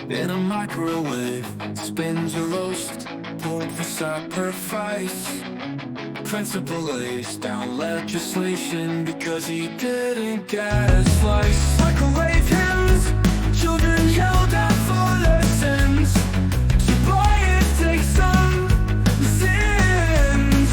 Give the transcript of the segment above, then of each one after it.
In a microwave, spins a roast, born for sacrifice. Principal lays down legislation because he didn't get a slice. Microwave hymns, children yelled at for lessons. To buy it takes some sins.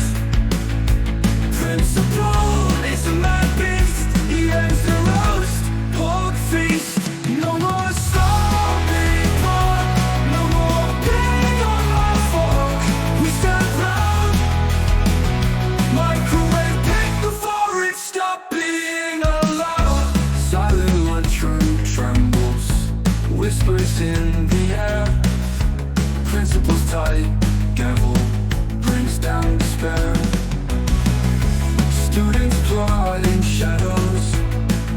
Principal is a mad beast, he ends the roast pork feast. No more sloppy pork, no more pig on our fork. We stand proud. Microwave pick before it stopped being allowed. Silent lunchroom trembles, whispers in the air. Principal's tight gavel brings down despair. Students plot in shadows,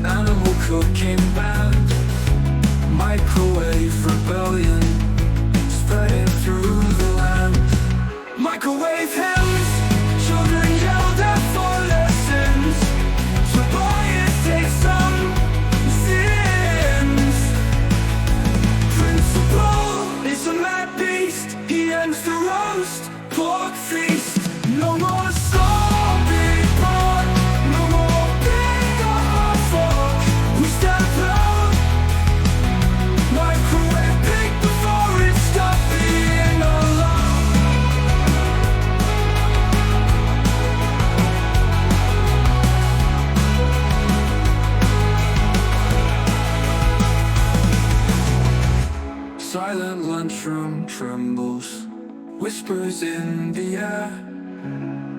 animal cooking band. Microwave rebellion spreading through the land. Microwave hymns, children yelled at for lessons. To buy it takes some sins. Principal is a mad beast, he ends the roast pork feast. No more sloppy pork, no more pig on our fork. We stand proud. Microwave pig before it stopped being allowed. Silent lunchroom trembles, whispers in the air.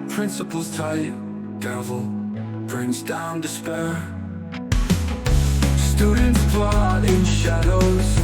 Principal's tight gavel brings down despair. Students plot in shadows,